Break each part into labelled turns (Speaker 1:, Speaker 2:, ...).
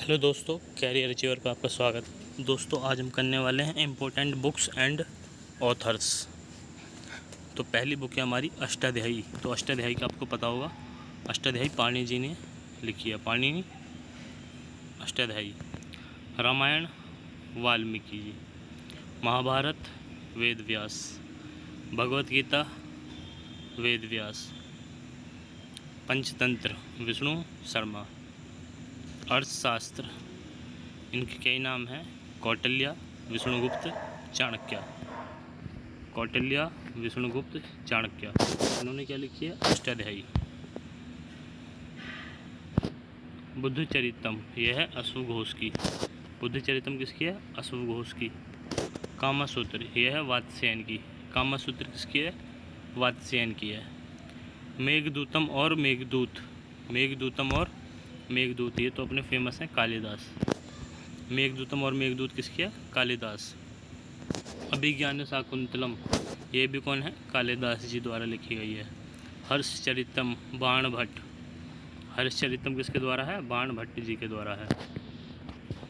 Speaker 1: Hello दोस्तों, career achiever पे आपका स्वागत। दोस्तों, आज हम करने वाले हैं इम्पोर्टेंट बुक्स एंड ऑथर्स। तो पहली बुक है हमारी अष्टाध्यायी। तो अष्टाध्यायी का आपको पता होगा, अष्टाध्यायी पाणिनि जी ने लिखी है। पाणिनि अष्टाध्यायी। रामायण वाल्मीकि जी, महाभारत वेद व्यास, भगवत गीता वेद व्यास, पंचतंत्र विष्णु शर्मा, अर्थशास्त्र इनके कई नाम हैं, कौटिल्य, विष्णुगुप्त, चाणक्य। कौटिल्य, विष्णुगुप्त, चाणक्य, इन्होंने क्या लिखी है? अष्टाध्यायी। बुद्ध चरितम, यह है अश्व घोष की। बुद्ध चरितम किसकी है? अश्व घोष की। कामसूत्र, यह है वात्स्यायन की। कामसूत्र किसकी है? वात्स्यायन की है। मेघदूतम और मेघदूत, मेघदूतम और मेघदूत, ये तो अपने फेमस हैं कालिदास। मेघदूतम और मेघदूत किसकी है? कालिदास। अभिज्ञान शाकुंतलम, ये भी कौन है? कालिदास जी द्वारा लिखी गई है। हर्षचरितम बाण भट्ट, हर्षचरितम किसके द्वारा है? बाण भट्ट जी के द्वारा है।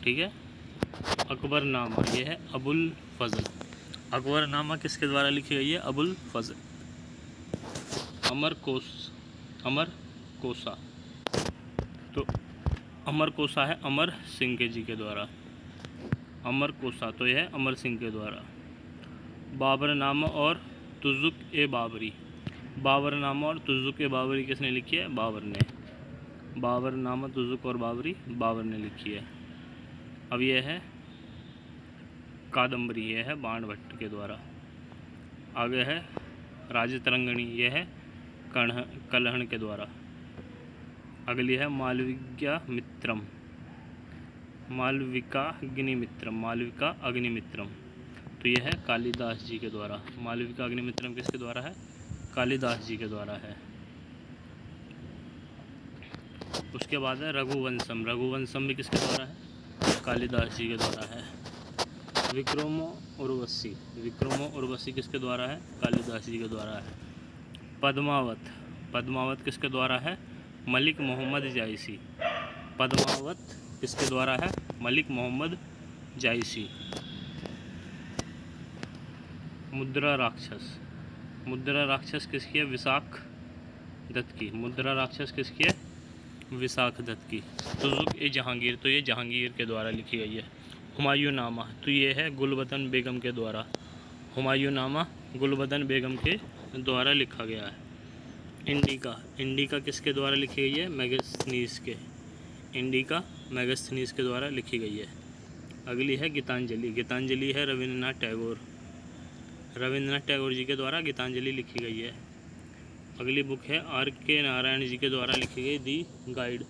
Speaker 1: ठीक है। अकबरनामा, यह है अबुल फजल। अकबरनामा किसके द्वारा लिखी गई है? अबुल फजल। अमरकोश, तो अमरकोशा है अमर सिंह के जी के द्वारा। अमरकोशा तो यह है अमर सिंह के द्वारा। बाबरनामा और तुज़ुक ए बाबरी, बाबरनामा और तुज़ुक ए बाबरी किसने लिखी है? बाबर ने। बाबरनामा, तुज़ुक और बाबरी बाबर ने लिखी है। अब यह है कादम्बरी, यह है बाण भट्ट के द्वारा। आगे है राजतरंगिणी, यह है कलहण के द्वारा। अगली है मालविका मित्रम, मालविका अग्निमित्रम, मालविका अग्निमित्रम, तो यह है कालिदास जी के द्वारा। मालविका अग्निमित्रम किसके द्वारा है? कालिदास जी के द्वारा है। उसके बाद है रघुवंशम, रघुवंशम भी किसके द्वारा है? कालिदास जी के द्वारा है। विक्रमो उर्वशी, विक्रमो उर्वशी किसके द्वारा है? कालिदास जी के द्वारा है। पद्मावत, पद्मावत किसके द्वारा है? मलिक मोहम्मद जायसी। पद्मावत किसके द्वारा है? मलिक मोहम्मद जायसी। मुद्रा राक्षस, मुद्रा राक्षस किसकी है? विशाख दत्त की। मुद्रा राक्षस किसकी है? विशाख दत्त की। तुज़ुक ए जहांगीर, तो ये जहांगीर के द्वारा लिखी गई है। हुमायूं नामा, तो ये है गुलबदन बेगम के द्वारा। हुमायूं नामा गुलबदन बेगम के द्वारा लिखा गया है। इंडिका, इंडिका किसके द्वारा लिखी गई है? मेगास्थनीज के। इंडिका मेगास्थनीज के द्वारा लिखी गई है। अगली है गीतांजलि, गीतांजलि है रविंद्रनाथ टैगोर, रविंद्रनाथ टैगोर जी के द्वारा गीतांजलि लिखी गई है। अगली बुक है R.K. नारायण जी के द्वारा लिखी गई दी गाइड।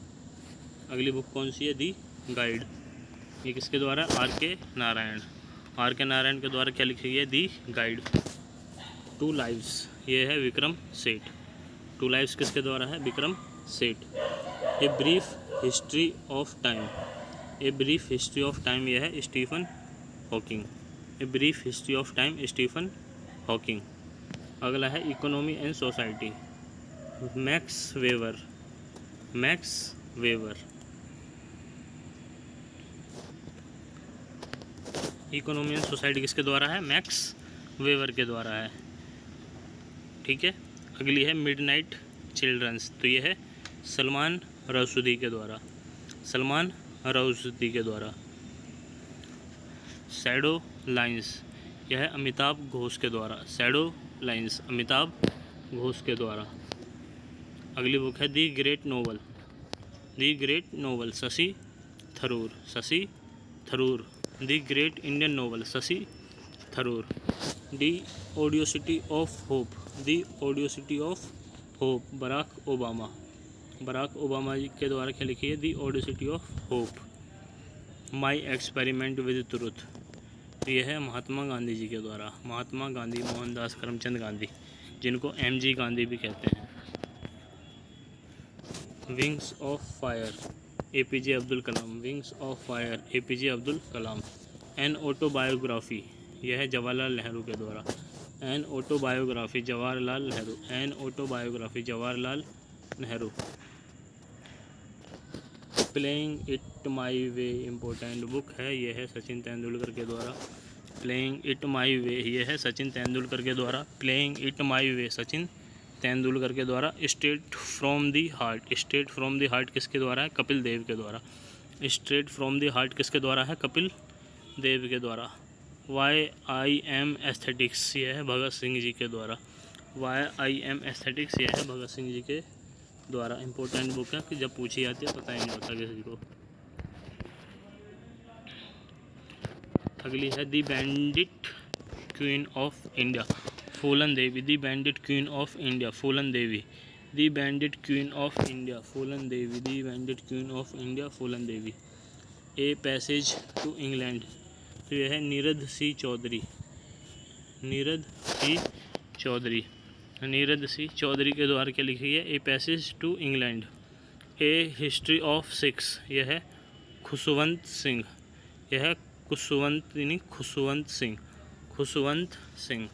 Speaker 1: अगली बुक कौन सी है? दी गाइड। ये किसके द्वारा? R.K. नारायण। R.K. नारायण के द्वारा क्या लिखी गई है? दी गाइड। टू लाइव्स, ये है विक्रम सेठ। टू लाइव्स किसके द्वारा है? Vikram Seth. A brief history of time, a brief history of time, यह है Stephen Hawking. A brief history of time, Stephen Hawking. अगला है economy and society, Max Weber, Max Weber. Economy and society किसके द्वारा है? मैक्स वेबर के द्वारा है। ठीक है। अगली है मिडनाइट चिल्ड्रंस, तो ये है सलमान रशदी के द्वारा, सलमान रशदी के द्वारा। शैडो लाइंस, यह है अमिताभ घोष के द्वारा। शैडो लाइंस, अमिताभ घोष के द्वारा। अगली बुक है the great novel, the great novel, Shashi Tharoor, Shashi Tharoor. The great Indian novel, Shashi Tharoor. The audacity of hope, the audacity of hope, Barack Obama, Barack Obama ji के द्वारा क्या लिखी है? The audacity of hope. My experiment with truth, तो यह है महात्मा गांधी जी के द्वारा। महात्मा गांधी, मोहनदास करमचंद गांधी, जिनको MG गांधी भी कहते हैं। Wings of fire, APJ Abdul Kalam, wings of fire, APJ Abdul Kalam. An autobiography, यह है जवाहरलाल नेहरू के द्वारा। N autobiography, Jawaharlal Nehru, an autobiography, Jawaharlal Nehru. Playing it my way important book है, यह है सचिन तेंदुलकर के द्वारा। प्लेइंग इट माई वे, यह है सचिन तेंदुलकर के द्वारा। Playing it my way, Sachin Tendulkar के द्वारा। Straight from the heart, straight from the heart किसके द्वारा है? कपिल देव के द्वारा। स्ट्रेट फ्रॉम दी हार्ट किसके द्वारा है? कपिल देव के द्वारा। वाई आई एम एस्थेटिक्स, यह है भगत सिंह जी के द्वारा। वाई आई एम एस्थेटिक्स, यह है भगत सिंह जी के द्वारा। इंपॉर्टेंट बुक है कि जब पूछी जाती है पता ही नहीं होता किसी को। अगली है the bandit queen of India, Phoolan Devi. The bandit queen of India, Phoolan Devi. The bandit queen of India, Phoolan Devi. The bandit queen of India, Phoolan Devi. A passage to England, तो यह है नीरद सी चौधरी। नीरद सी चौधरी, नीरद सी चौधरी के द्वारा क्या लिखी है? A passage to England. A history of Sikhs, यह है खुशवंत सिंह। यह है खुशवंत यानी खुशवंत सिंह, खुशवंत सिंह,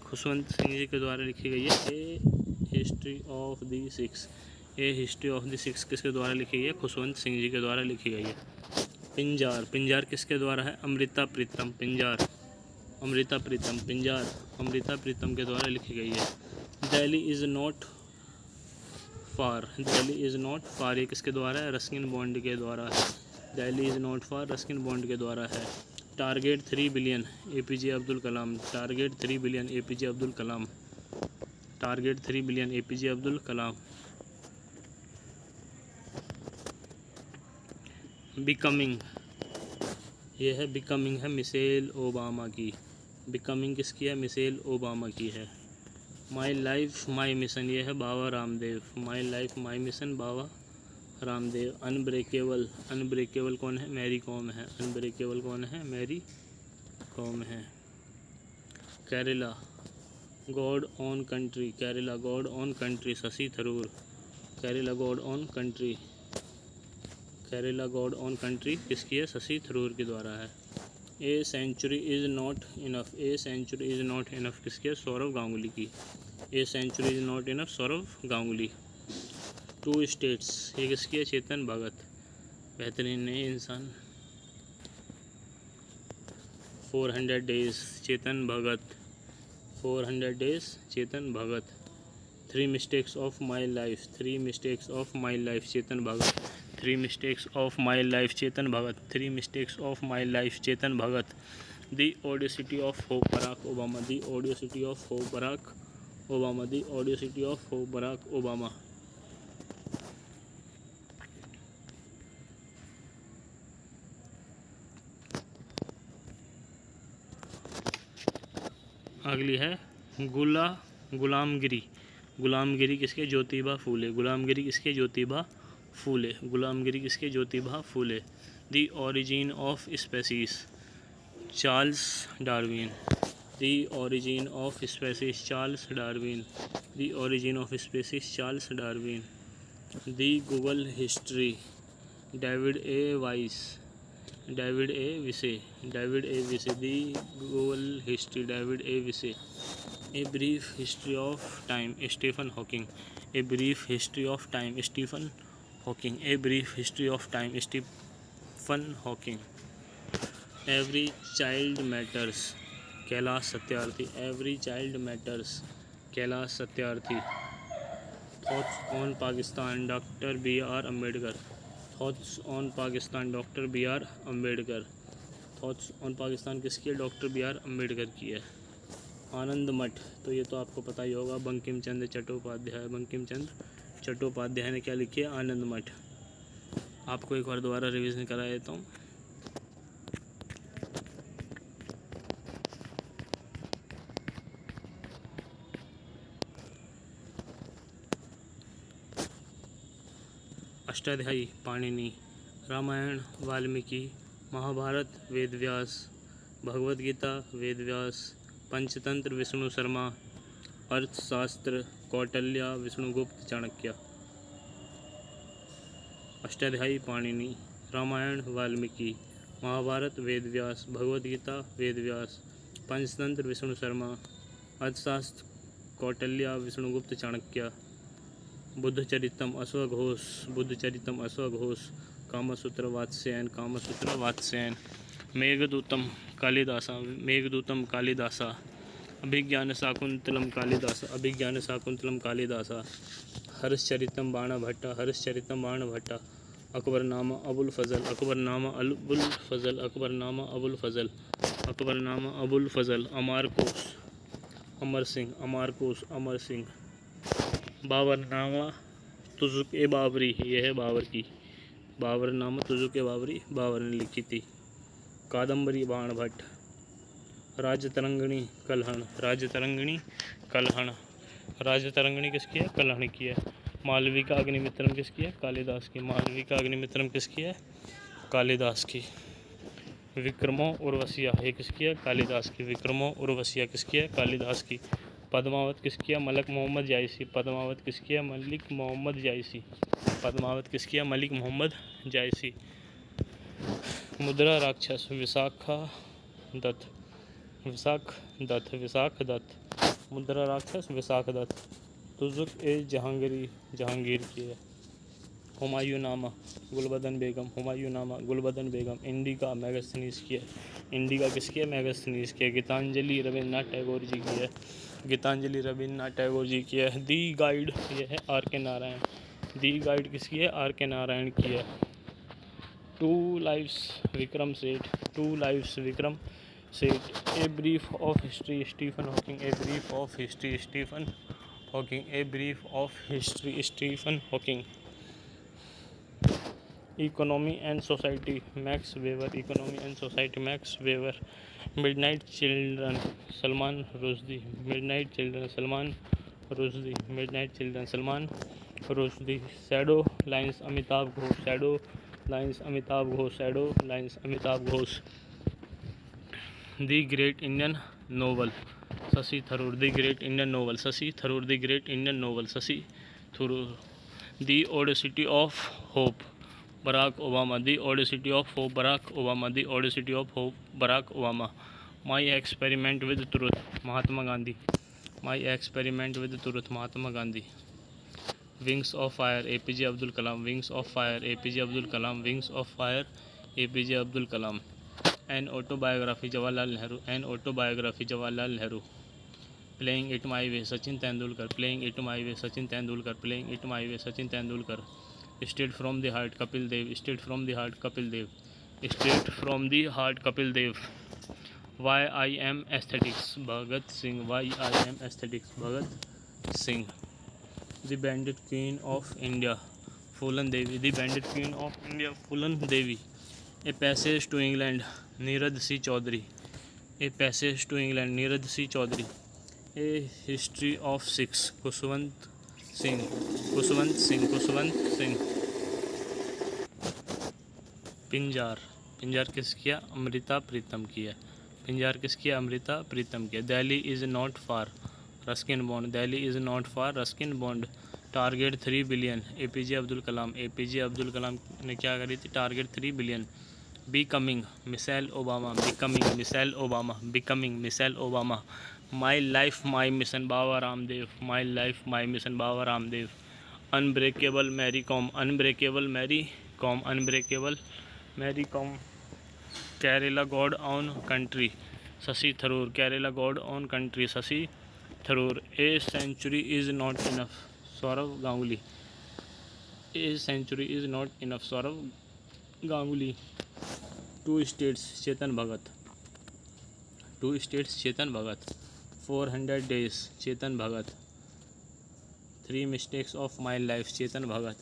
Speaker 1: खुशवंत सिंह जी के द्वारा लिखी गई है। A history of the six, a history of the six किसके द्वारा लिखी गई है? खुशवंत सिंह जी के द्वारा लिखी गई है। पिंजार, पिंजार किसके द्वारा है? अमृता प्रीतम। पिंजार, अमृता प्रीतम। पिंजार अमृता प्रीतम के द्वारा लिखी गई है। Delhi is not far, Delhi is not फार, ये किसके द्वारा है? रस्किन बॉन्ड के द्वारा है। Delhi is not far Ruskin bond के द्वारा है। Target 3 billion, APJ Abdul Kalam. Target 3 billion, APJ Abdul Kalam. Target 3 billion, APJ Abdul Kalam. Becoming, यह है बिकमिंग है मिशेल ओबामा की। बिकमिंग किसकी है? मिशेल ओबामा की है। माई लाइफ माई मिशन, यह है Baba Ramdev. My life my mission, Baba Ramdev. Unbreakable, unbreakable कौन है? मैरी कॉम है। अनब्रेकेबल कौन है? मैरी कॉम है। Kerala God own country, Kerala God own country, Shashi Tharoor. Kerala God own country, Kerala God own country किसकी है? शशि थरूर के द्वारा है। A century is not enough, a century is not enough किसकी है? सौरव गांगुली की। A century is not enough, Saurav Ganguly. 2 states, ये किसकी है? चेतन भगत, बेहतरीन नए इंसान। 400 days, Chetan Bhagat. 400 days, Chetan Bhagat. 3 mistakes of my life, 3 mistakes of my life, Chetan Bhagat. 3 mistakes of my life, Chetan Bhagat. 3 mistakes of my life, Chetan Bhagat. The audacity of hope, Barack Obama. The audacity of hope, Barack Obama. The audacity of hope, Barack Obama. अगली है गुलामगिरी। गुलामगिरी किसके? ज्योतिबा फूले। गुलामगिरी किसके? ज्योतिबा फूले। गुलामगिरी किसके? Jyotiba Phule. The origin of species, Charles Darwin. The origin of species, Charles Darwin. The origin of species, Charles Darwin. The Google history, David A Vise. David A Vise, David A Vise. The Google history, David A Vise. A brief history of time, Stephen Hawking. A brief history of time, Stephen Hawking. A brief history of time, Stephen Hawking. Every child matters, Kailash Satyarthi. Every child matters, Kailash Satyarthi. Thoughts on Pakistan, doctor BR Ambedkar. Thoughts on Pakistan, doctor BR Ambedkar. Thoughts on Pakistan किसकी है? Doctor BR Ambedkar की है। आनंद मठ, तो ये तो आपको पता ही होगा, बंकिम चंद्र चट्टोपाध्याय। बंकिम चंद्र चट्टोपाध्याय ने क्या लिखी है? आनंद मठ। आपको एक बार दोबारा रिवीजन करा देता हूँ। अष्टाध्यायी पाणिनि, रामायण वाल्मीकि, महाभारत वेदव्यास, भगवद गीता वेदव्यास, पंचतंत्र विष्णु शर्मा, अर्थशास्त्र कौटिल्य विष्णुगुप्त चाणक्य। अष्टाध्यायी पाणिनि, रामायण वाल्मीकि, महाभारत वेदव्यास, भगवद गीता वेदव्यास, पंचतंत्र विष्णु शर्मा, अर्थशास्त्र कौटिल्य विष्णुगुप्त चाणक्य। बुद्धचरितम अश्वघोष, बुद्धचरितम अश्वघोष, कामसूत्र वात्स्यायन कामसूत्र वात्स्यायन। मेघदूतम कालिदासा मेघदूतम कालिदासा। अभिज्ञान शाकुंतलम कालिदासा अभिज्ञान शाकुंतलम कालिदासा। हर्षचरितम बाणभट्ट हर्षचरितम बाणभट्ट। अकबरनामा अबुल फजल अकबरनामा अबुल फजल अकबरनामा अबुल फजल अकबरनामा अबुल फजल। अमरकोश अमर सिंह अमरकोश अमर सिंह। बाबरनामा तुजुक ए बाबरी, यह है बाबर की। बाबरनामा तुजुक ए बाबरी बाबर ने लिखी थी। कादम्बरी बाणभट्ट। राजतरंगिणी कलहण राजतरंगिणी कलहण। राजतरंगिणी किसकी है? कलहण की है। मालविका अग्निमित्रम किसकी है? कालिदास की। मालविका अग्निमित्रम किसकी है? कालिदास की। विक्रमो उर्वशिया ये किसकी है? कालिदास की। विक्रमो उर्वशिया किसकी है? कालिदास की। पद्मावत किसकी है? मलिक मोहम्मद जायसी। पद्मावत किसकी है? मलिक मोहम्मद जायसी। पद्मावत किसकी है? मलिक मोहम्मद जायसी। मुद्रा राक्षस विशाखा दत्त विशाख दत्त विशाख दत्त। मुद्रा राक्षस विशाख दत्त। तुजुक ए जहांगीर की है। हुमायूं नामा गुलबदन बेगम हुमायूं नामा गुलबदन बेगम। इंडिका मैगस्थनीज की है। इंडिका किसकी है? मैगस्थनीज की है। गीतांजलि रविन्द्रनाथ टैगोर जी की है। गीतांजलि रविन्द्रनाथ टैगोर जी की है। दी गाइड यह है आर के नारायण। दी गाइड किसकी है? आर के नारायण की है। टू लाइव्स विक्रम सेठ to lives Vikram Seth. A brief of history Stephen Hawking a brief of history Stephen Hawking a brief of history Stephen Hawking. Economy and society Max Weber economy and society Max Weber. Midnight children Salman Rushdie midnight children Salman Rushdie midnight children Salman Rushdie. Shadow lines Amitabh Ghosh shadow lines Amitabh Ghosh shadow lines Amitabh Ghosh. The great Indian novel Shashi Tharoor the great Indian novel Shashi Tharoor the great Indian novel Shashi Tharoor. The audacity of hope Barack Obama the audacity of hope Barack Obama the audacity of hope Barack Obama. My experiment with truth Mahatma Gandhi my experiment with truth Mahatma Gandhi. Wings of fire APJ Abdul Kalam wings of fire APJ Abdul Kalam wings of fire APJ Abdul Kalam. An autobiography Jawaharlal Nehru an autobiography Jawaharlal Nehru. Playing it my way Sachin Tendulkar playing it my way Sachin Tendulkar playing it my way Sachin Tendulkar. Straight from the heart Kapil Dev straight from the heart Kapil Dev straight from the heart Kapil Dev. Why I am aesthetics Bhagat Singh why I am aesthetics Bhagat Singh. The bandit queen of India Phoolan Devi the bandit queen of India Phoolan Devi. A passage to England Neeraj C Chaudhuri a passage to England Neeraj C Chaudhuri. A history of six Khushwant Singh Khushwant Singh Khushwant Singh. पिंजार पिंजार किसकी है? अमृता प्रीतम की है। पिंजार किसकी है? अमृता प्रीतम की है। Delhi is not far Ruskin Bond Delhi is not far Ruskin Bond. Target 3 billion APJ Abdul Kalam APJ Abdul Kalam ने क्या करी थी? Target 3 billion. Becoming Michelle Obama becoming Michelle Obama becoming Michelle Obama. My life my mission Baba Ramdev my life my mission Baba Ramdev. Unbreakable Mary Kom unbreakable Mary Kom unbreakable Mary Kom. Kerala God own country Shashi Tharoor Kerala God own country Shashi Tharoor. A century is not enough Saurav Ganguly a century is not enough Saurav Ganguly. Two states Chetan Bhagat two states Chetan Bhagat. 400 days Chetan Bhagat. 3 mistakes of my life Chetan Bhagat.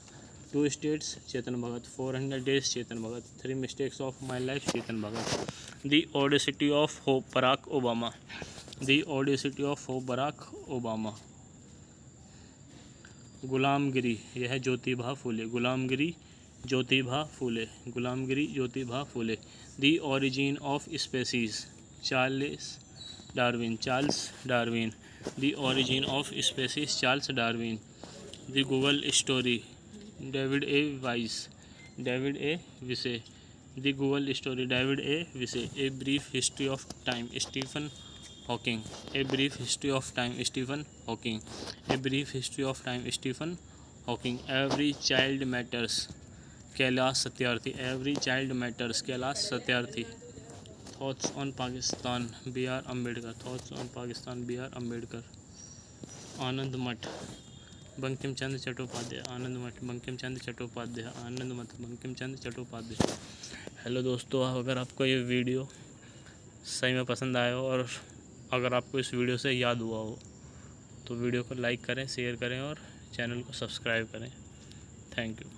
Speaker 1: Two states Chetan Bhagat 400 days Chetan Bhagat 3 mistakes of my life Chetan Bhagat. The audacity of hope Barack Obama the audacity of hope Barack Obama. Gulamgiri यह है Jyotiba Phule Gulamgiri Jyotiba Phule Gulamgiri Jyotiba Phule. The origin of species Charles Darwin the origin of species Charles Darwin. The Google story David A Vise the Google story David A Vise. A brief history of time Stephen Hawking a brief history of time Stephen Hawking a brief history of time Stephen Hawking. Every child matters Kailash Satyarthi, every child matters, Kailash Satyarthi. Thoughts on Pakistan, B R Ambedkar, thoughts on Pakistan, B R Ambedkar. आनंद मठ, बंकिम चंद्र चट्टोपाध्याय, आनंद मठ, बंकिम चंद्र चट्टोपाध्याय, आनंद मठ, Bankim Chandra Chattopadhyay. Hello दोस्तों, अगर आपको ये video सही में पसंद आया हो और अगर आपको इस वीडियो से याद हुआ हो तो वीडियो को लाइक करें, शेयर करें और चैनल को सब्सक्राइब करें। Thank you.